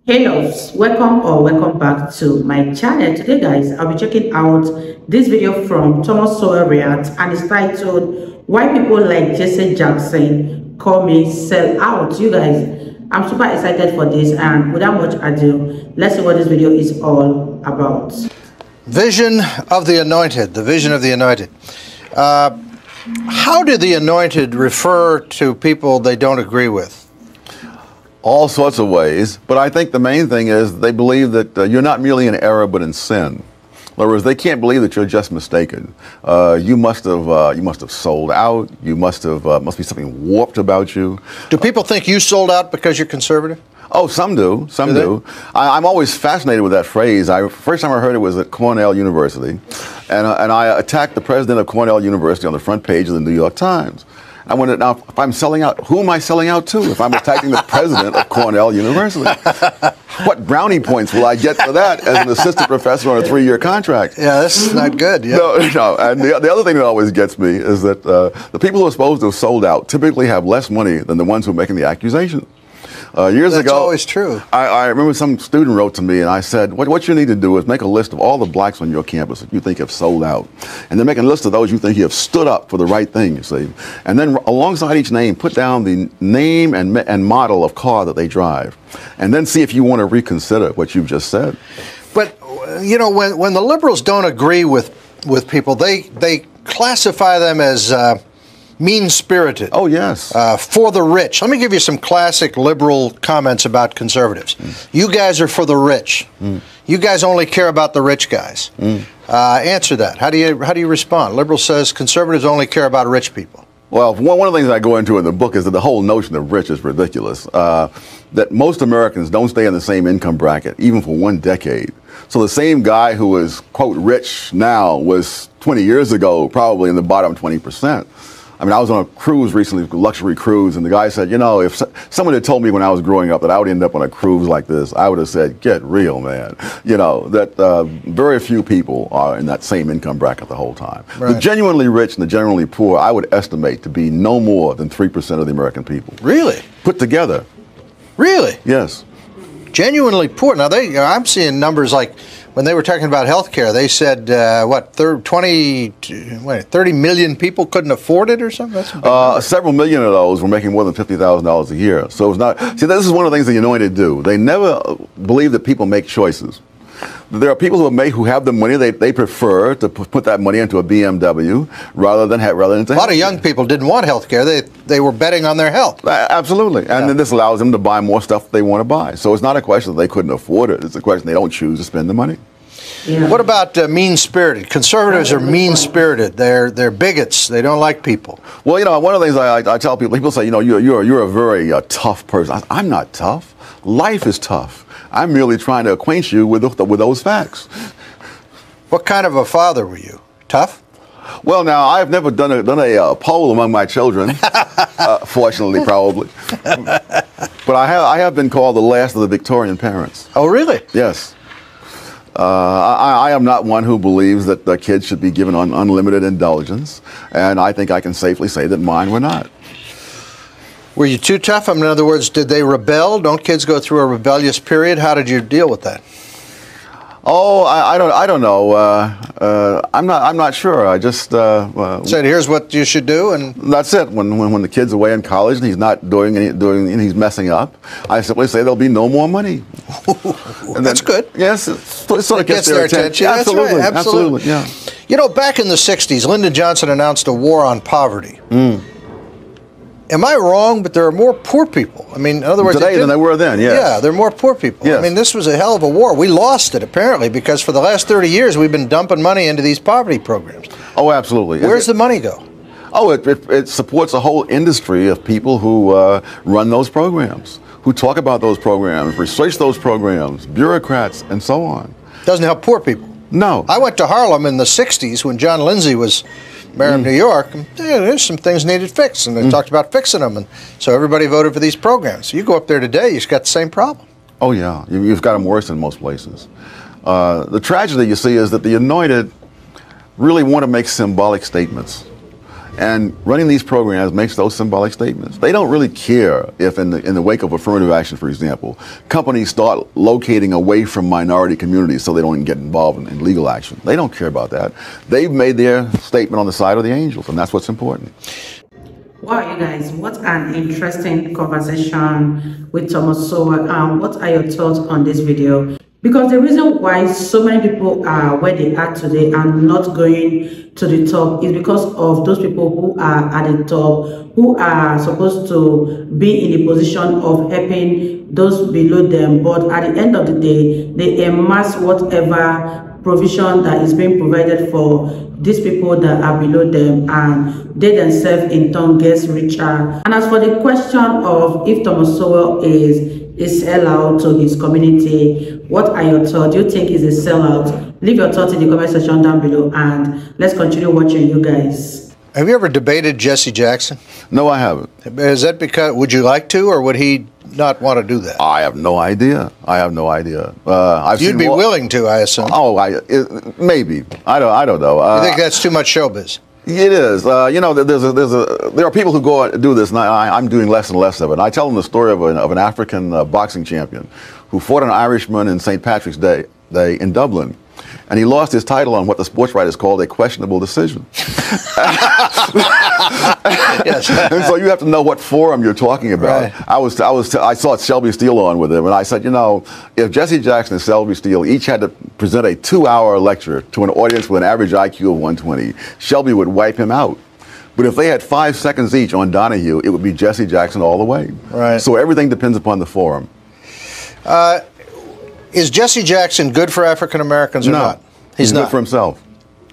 Hey loves, welcome back to my channel. Today guys, I'll be checking out this video from Thomas Sowell React, and it's titled "Why People Like Jesse Jackson Call Me Sell Out." You guys, I'm super excited for this, and without much ado, let's see what this video is all about. Vision of the Anointed, the vision of the Anointed. How do the Anointed refer to people they don't agree with? All sorts of ways, but I think the main thing is they believe that you're not merely in error but in sin. In other words, they can't believe that you're just mistaken. You must have sold out. You must be something warped about you. Do people think you sold out because you're conservative? Oh, some do. Some do. I'm always fascinated with that phrase. First time I heard it was at Cornell University, and I attacked the president of Cornell University on the front page of the New York Times. I wondered, now, if I'm selling out, who am I selling out to if I'm attacking the president of Cornell University? What brownie points will I get for that as an assistant professor on a 3-year contract? Yeah, this is not good. Yeah. No. And the other thing that always gets me is that the people who are supposed to have sold out typically have less money than the ones who are making the accusation. Years ago, that's always true. I remember some student wrote to me and I said, what you need to do is make a list of all the blacks on your campus that you think have sold out. And then make a list of those you think you have stood up for the right thing, you see. And then alongside each name, put down the name and model of car that they drive. And then see if you want to reconsider what you've just said. But, you know, when the liberals don't agree with people, they classify them as mean-spirited. Oh, yes. For the rich. Let me give you some classic liberal comments about conservatives. You guys are for the rich. You guys only care about the rich guys. Answer that. How do you respond? Liberal says conservatives only care about rich people. Well, one of the things I go into in the book is that the whole notion of rich is ridiculous. That most Americans don't stay in the same income bracket, even for 1 decade. So the same guy who is, quote, rich now was 20 years ago probably in the bottom 20%. I mean, I was on a cruise recently, a luxury cruise, and the guy said, you know, if someone had told me when I was growing up that I would end up on a cruise like this, I would have said, get real, man. You know, that very few people are in that same income bracket the whole time. Right. The genuinely rich and the genuinely poor, I would estimate to be no more than 3% of the American people. Really? Put together. Really? Yes. Genuinely poor. Now, I'm seeing numbers like, when they were talking about health care, they said, 30 million people couldn't afford it or something? That's several million of those were making more than $50,000 a year. So it's not, see, this is one of the things the Anointed do. They never believe that people make choices. There are people who have the money. They prefer to put that money into a BMW rather than a lot of young people didn't want health care. They were betting on their health. Absolutely. And then this allows them to buy more stuff they want to buy. So it's not a question that they couldn't afford it. It's a question they don't choose to spend the money. Yeah. What about mean-spirited? Conservatives are mean-spirited. They're bigots. They don't like people. Well, you know, one of the things I tell people say, you know, you're a very tough person. I'm not tough. Life is tough. I'm merely trying to acquaint you with those facts. What kind of a father were you? Tough? Well, now, I've never done a poll among my children, fortunately, probably. But I have been called the last of the Victorian parents. Oh, really? Yes. I am not one who believes that the kids should be given unlimited indulgence, and I think I can safely say that mine were not. Were you too tough? In other words, did they rebel? Don't kids go through a rebellious period? How did you deal with that? Oh, I don't know. I'm not sure. I just said, here's what you should do, and that's it. When the kid's away in college and he's not he's messing up, I simply say there'll be no more money. And that's good. Yes, it sort of gets their attention. Yeah, absolutely, right. Absolutely. Yeah. You know, back in the '60s, Lyndon Johnson announced a war on poverty. Am I wrong? But there are more poor people. I mean, in other words, today than there were then. Yes. Yeah, there are more poor people. Yes. I mean, this was a hell of a war. We lost it apparently because for the last 30 years we've been dumping money into these poverty programs. Oh, absolutely. Where's the money go? Oh, it supports a whole industry of people who run those programs, who talk about those programs, research those programs, bureaucrats, and so on. Doesn't help poor people. No. I went to Harlem in the '60s when John Lindsay was mayor of New York, and there's some things needed fixed, and they talked about fixing them, and so everybody voted for these programs. You go up there today, you've got the same problem. Oh, yeah. You've got them worse in most places. The tragedy, you see, is that the Anointed really want to make symbolic statements. And running these programs makes those symbolic statements. They don't really care if in the wake of affirmative action, for example, companies start locating away from minority communities so they don't get involved in legal action. They don't care about that. They've made their statement on the side of the angels, and that's what's important. Wow, you guys, what an interesting conversation with Thomas Sowell. What are your thoughts on this video? Because the reason why so many people are where they are today and not going to the top is because of those people who are at the top, who are supposed to be in the position of helping those below them. But at the end of the day, they amass whatever provision that is being provided for these people that are below them, and they themselves in turn gets richer. And as for the question of if Thomas Sowell is a sellout to his community, what are your thoughts? Do you think he's a sellout? Leave your thoughts in the comment section down below, and let's continue watching, you guys. Have you ever debated Jesse Jackson? No, I haven't. Is that because, would you like to, or would he not want to do that? I have no idea. I have no idea. You'd be willing to, I assume. Oh, maybe. I don't know. You think that's too much showbiz? It is. You know, there are people who go and do this, and I'm doing less and less of it. And I tell them the story of an African boxing champion who fought an Irishman in St. Patrick's Day in Dublin. And he lost his title on what the sports writers called a questionable decision. Yes. And so you have to know what forum you're talking about. Right. I saw Shelby Steele on with him, and I said, you know, if Jesse Jackson and Shelby Steele each had to present a 2-hour lecture to an audience with an average IQ of 120, Shelby would wipe him out. But if they had 5 seconds each on Donahue, it would be Jesse Jackson all the way. Right. So everything depends upon the forum. Is Jesse Jackson good for African Americans or not? He's not. Good for himself.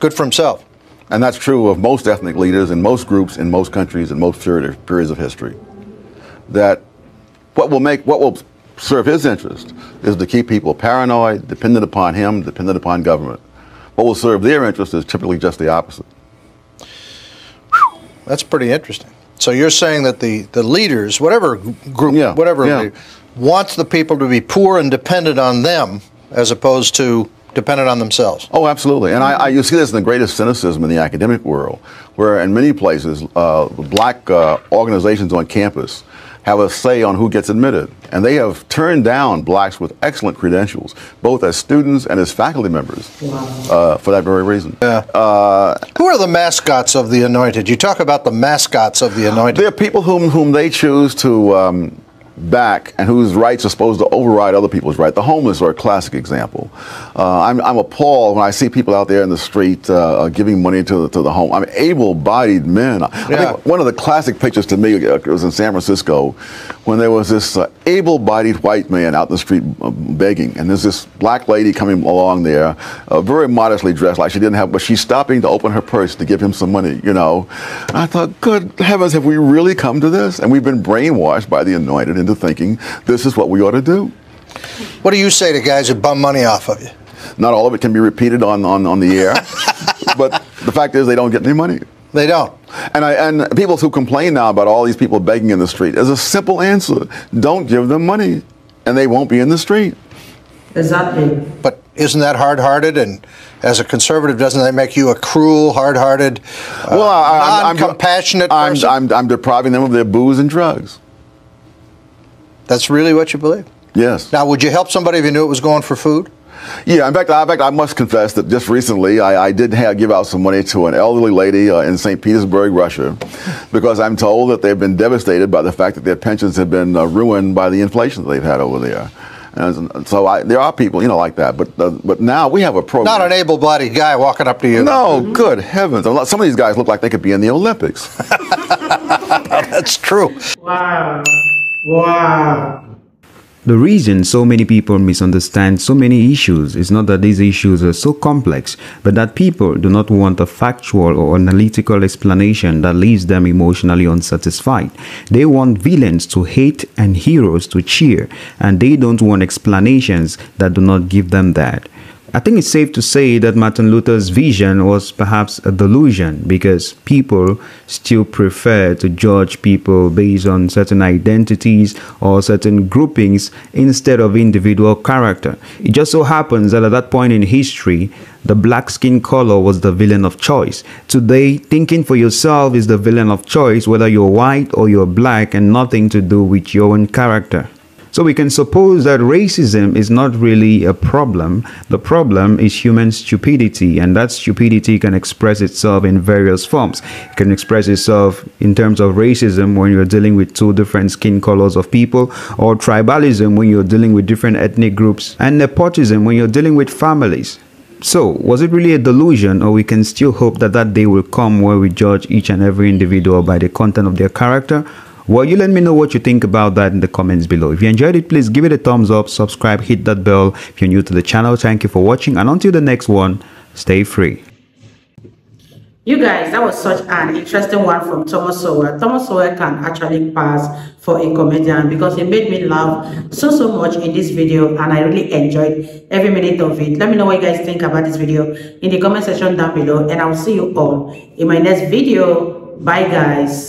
Good for himself. And that's true of most ethnic leaders in most groups, in most countries, in most periods of history. That what will serve his interest is to keep people paranoid, dependent upon him, dependent upon government. What will serve their interest is typically just the opposite. That's pretty interesting. So you're saying that the leaders, whatever group, leader, wants the people to be poor and dependent on them as opposed to dependent on themselves. Oh, absolutely. And you see this in the greatest cynicism in the academic world, where in many places, black organizations on campus have a say on who gets admitted. And they have turned down blacks with excellent credentials, both as students and as faculty members, for that very reason. Yeah. Who are the mascots of the anointed? You talk about the mascots of the anointed. They're people whom they choose to back and whose rights are supposed to override other people's rights. The homeless are a classic example. I'm appalled when I see people out there in the street giving money to the home. I mean, able-bodied men. I think one of the classic pictures to me was in San Francisco when there was this able-bodied white man out in the street begging, and there's this black lady coming along there, very modestly dressed, like she didn't have, but she's stopping to open her purse to give him some money, you know. And I thought, good heavens, have we really come to this? And we've been brainwashed by the anointed into thinking this is what we ought to do. What do you say to guys who bum money off of you? Not all of it can be repeated on the air, but the fact is they don't get any money. They don't. And people who complain now about all these people begging in the street, there's a simple answer. Don't give them money, and they won't be in the street. Exactly. But isn't that hard-hearted? And as a conservative, doesn't that make you a cruel, hard-hearted, non-compassionate person? I'm depriving them of their booze and drugs. That's really what you believe? Yes. Now, would you help somebody if you knew it was going for food? Yeah, in fact, I must confess that just recently I did give out some money to an elderly lady in St. Petersburg, Russia, because I'm told that they've been devastated by the fact that their pensions have been ruined by the inflation that they've had over there. And so there are people, you know, like that. But now we have a program. Not an able-bodied guy walking up to you. No, good heavens. Some of these guys look like they could be in the Olympics. That's true. Wow. Wow. The reason so many people misunderstand so many issues is not that these issues are so complex, but that people do not want a factual or analytical explanation that leaves them emotionally unsatisfied. They want villains to hate and heroes to cheer, and they don't want explanations that do not give them that. I think it's safe to say that Martin Luther's vision was perhaps a delusion, because people still prefer to judge people based on certain identities or certain groupings instead of individual character. It just so happens that at that point in history, the black skin color was the villain of choice. Today, thinking for yourself is the villain of choice, whether you're white or you're black, and nothing to do with your own character. So we can suppose that racism is not really a problem. The problem is human stupidity, and that stupidity can express itself in various forms. It can express itself in terms of racism when you're dealing with two different skin colors of people, or tribalism when you're dealing with different ethnic groups, and nepotism when you're dealing with families. So, was it really a delusion, or we can still hope that that day will come where we judge each and every individual by the content of their character? Well, you let me know what you think about that in the comments below. If you enjoyed it, please give it a thumbs up, subscribe, hit that bell. If you're new to the channel, thank you for watching, and until the next one, stay free. You guys, that was such an interesting one from Thomas Sowell. Thomas Sowell can actually pass for a comedian because he made me laugh so much in this video, and I really enjoyed every minute of it. Let me know what you guys think about this video in the comment section down below, and I'll see you all in my next video. Bye guys.